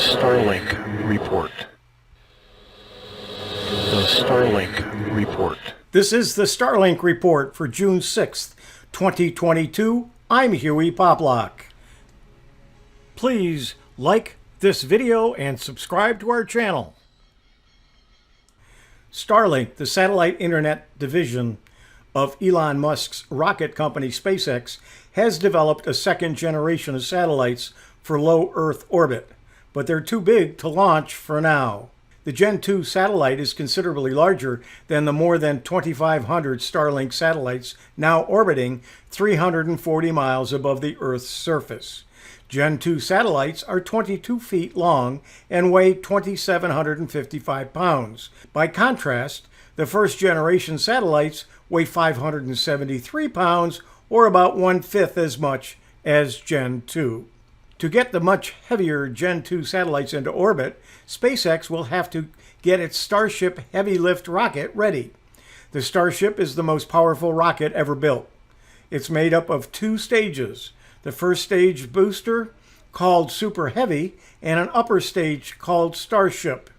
Starlink Report. The Starlink Report. This is the Starlink Report for June 6th, 2022. I'm Huey Poplock. Please like this video and subscribe to our channel. Starlink, the satellite internet division of Elon Musk's rocket company SpaceX, has developed a second generation of satellites for low Earth orbit, but they're too big to launch for now. The Gen 2 satellite is considerably larger than the more than 2,500 Starlink satellites now orbiting 340 miles above the Earth's surface. Gen 2 satellites are 22 feet long and weigh 2,755 pounds. By contrast, the first generation satellites weigh 573 pounds, or about 1/5 as much as Gen 2. To get the much heavier Gen 2 satellites into orbit, SpaceX will have to get its Starship heavy lift rocket ready. The Starship is the most powerful rocket ever built. It's made up of two stages: the first stage booster, called Super Heavy, and an upper stage called Starship.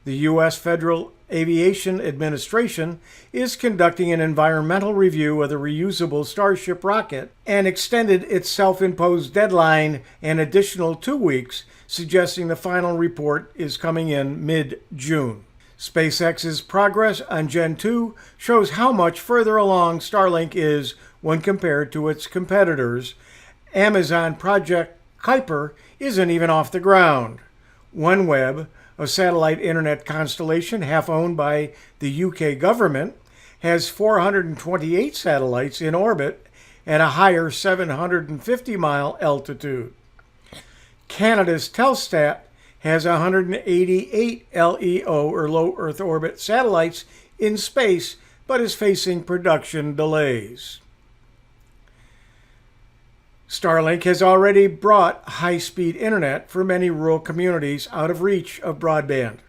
The U.S. Federal Aviation Administration is conducting an environmental review of the reusable Starship rocket and extended its self-imposed deadline an additional 2 weeks, suggesting the final report is coming in mid-June. SpaceX's progress on Gen 2 shows how much further along Starlink is when compared to its competitors. Amazon Project Kuiper isn't even off the ground. OneWeb, a satellite internet constellation half owned by the UK government, has 428 satellites in orbit at a higher 750-mile altitude. Canada's Telstat has 188 LEO, or low Earth orbit, satellites in space, but is facing production delays. Starlink has already brought high-speed internet for many rural communities out of reach of broadband.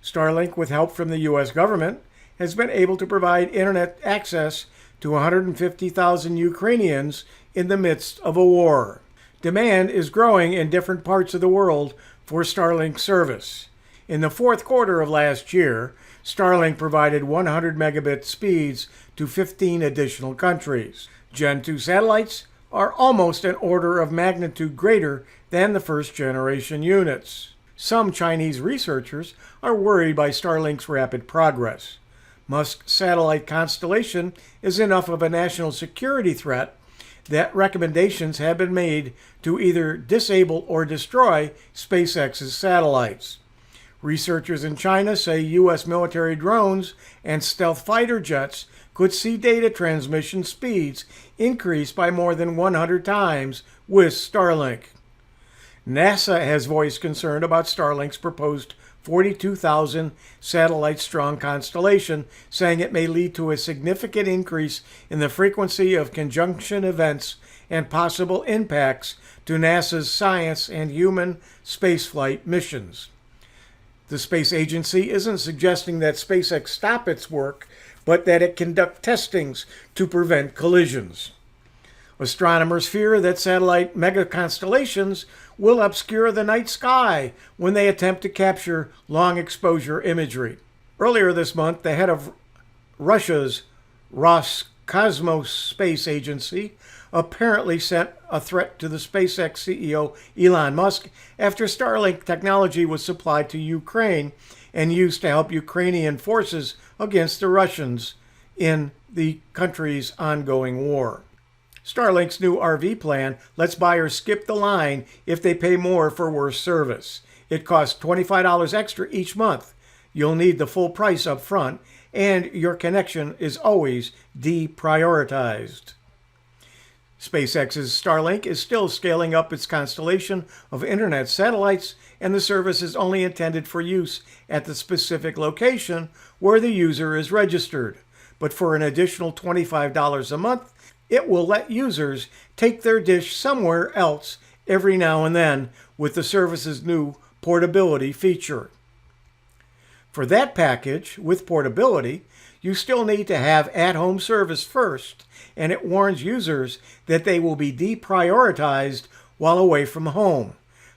Starlink, with help from the U.S. government, has been able to provide internet access to 150,000 Ukrainians in the midst of a war. Demand is growing in different parts of the world for Starlink service. In the fourth quarter of last year, Starlink provided 100 megabit speeds to 15 additional countries. Gen 2 satellites are almost an order of magnitude greater than the first generation units. Some Chinese researchers are worried by Starlink's rapid progress. Musk's satellite constellation is enough of a national security threat that recommendations have been made to either disable or destroy SpaceX's satellites. Researchers in China say U.S. military drones and stealth fighter jets could see data transmission speeds increase by more than 100 times with Starlink. NASA has voiced concern about Starlink's proposed 42,000 satellite-strong constellation, saying it may lead to a significant increase in the frequency of conjunction events and possible impacts to NASA's science and human spaceflight missions. The space agency isn't suggesting that SpaceX stop its work, but that it conduct testings to prevent collisions. Astronomers fear that satellite megaconstellations will obscure the night sky when they attempt to capture long-exposure imagery. Earlier this month, the head of Russia's Roscosmos space agency apparently sent a threat to the SpaceX CEO Elon Musk after Starlink technology was supplied to Ukraine and used to help Ukrainian forces against the Russians in the country's ongoing war. Starlink's new RV plan lets buyers skip the line if they pay more for worse service. It costs $25 extra each month. You'll need the full price up front, and your connection is always deprioritized. SpaceX's Starlink is still scaling up its constellation of internet satellites, and the service is only intended for use at the specific location where the user is registered. But for an additional $25 a month, it will let users take their dish somewhere else every now and then with the service's new portability feature. For that package with portability, you still need to have at-home service first, and it warns users that they will be deprioritized while away from home.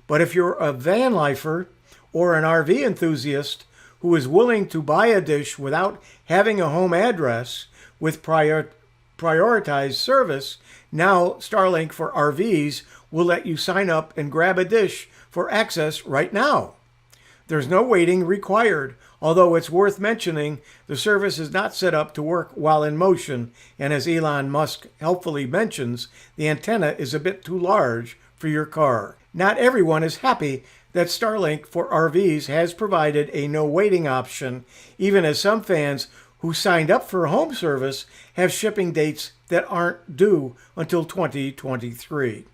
But if you're a van lifer or an RV enthusiast who is willing to buy a dish without having a home address with prioritized service, now Starlink for RVs will let you sign up and grab a dish for access right now. There's no waiting required, although it's worth mentioning the service is not set up to work while in motion, and as Elon Musk helpfully mentions, the antenna is a bit too large for your car. Not everyone is happy that Starlink for RVs has provided a no waiting option, even as some fans who signed up for home service have shipping dates that aren't due until 2023.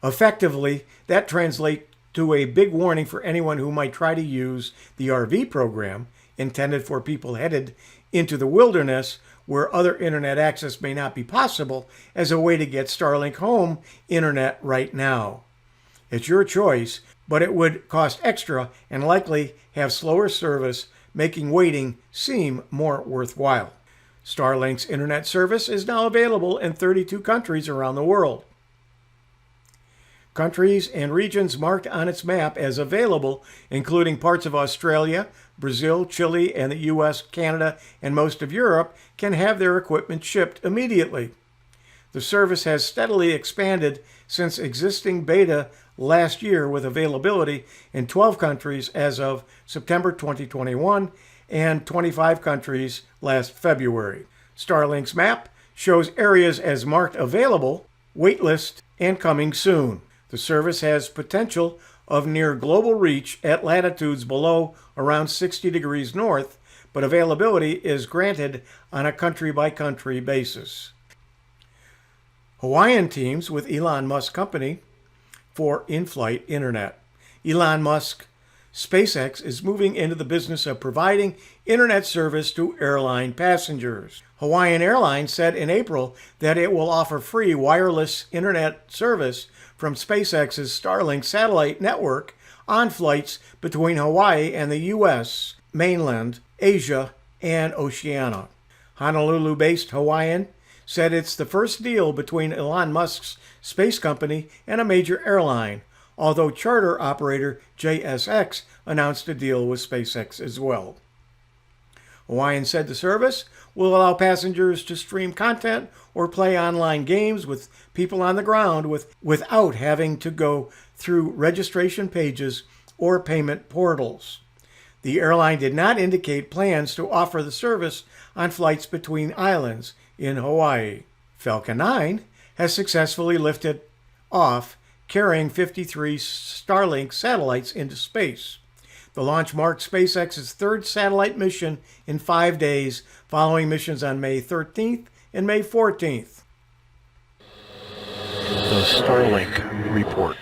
Effectively, that translates to a big warning for anyone who might try to use the RV program, intended for people headed into the wilderness where other internet access may not be possible, as a way to get Starlink home internet right now. It's your choice, but it would cost extra and likely have slower service, making waiting seem more worthwhile. Starlink's internet service is now available in 32 countries around the world. Countries and regions marked on its map as available, including parts of Australia, Brazil, Chile, and the US, Canada, and most of Europe, can have their equipment shipped immediately. The service has steadily expanded since existing beta last year, with availability in 12 countries as of September 2021 and 25 countries last February. Starlink's map shows areas as marked available, waitlist, and coming soon. The service has potential of near global reach at latitudes below around 60 degrees north, but availability is granted on a country-by-country basis. Hawaiian teams with Elon Musk Company for in-flight internet. Elon Musk SpaceX is moving into the business of providing internet service to airline passengers. Hawaiian Airlines said in April that it will offer free wireless internet service from SpaceX's Starlink satellite network on flights between Hawaii and the U.S., mainland, Asia, and Oceania. Honolulu-based Hawaiian said it's the first deal between Elon Musk's space company and a major airline, although charter operator JSX announced a deal with SpaceX as well. Hawaiian said the service will allow passengers to stream content or play online games with people on the ground without having to go through registration pages or payment portals. The airline did not indicate plans to offer the service on flights between islands in Hawaii. Falcon 9 has successfully lifted off, carrying 53 Starlink satellites into space. The launch marked SpaceX's third satellite mission in 5 days, following missions on May 13th and May 14th. The Starlink Report.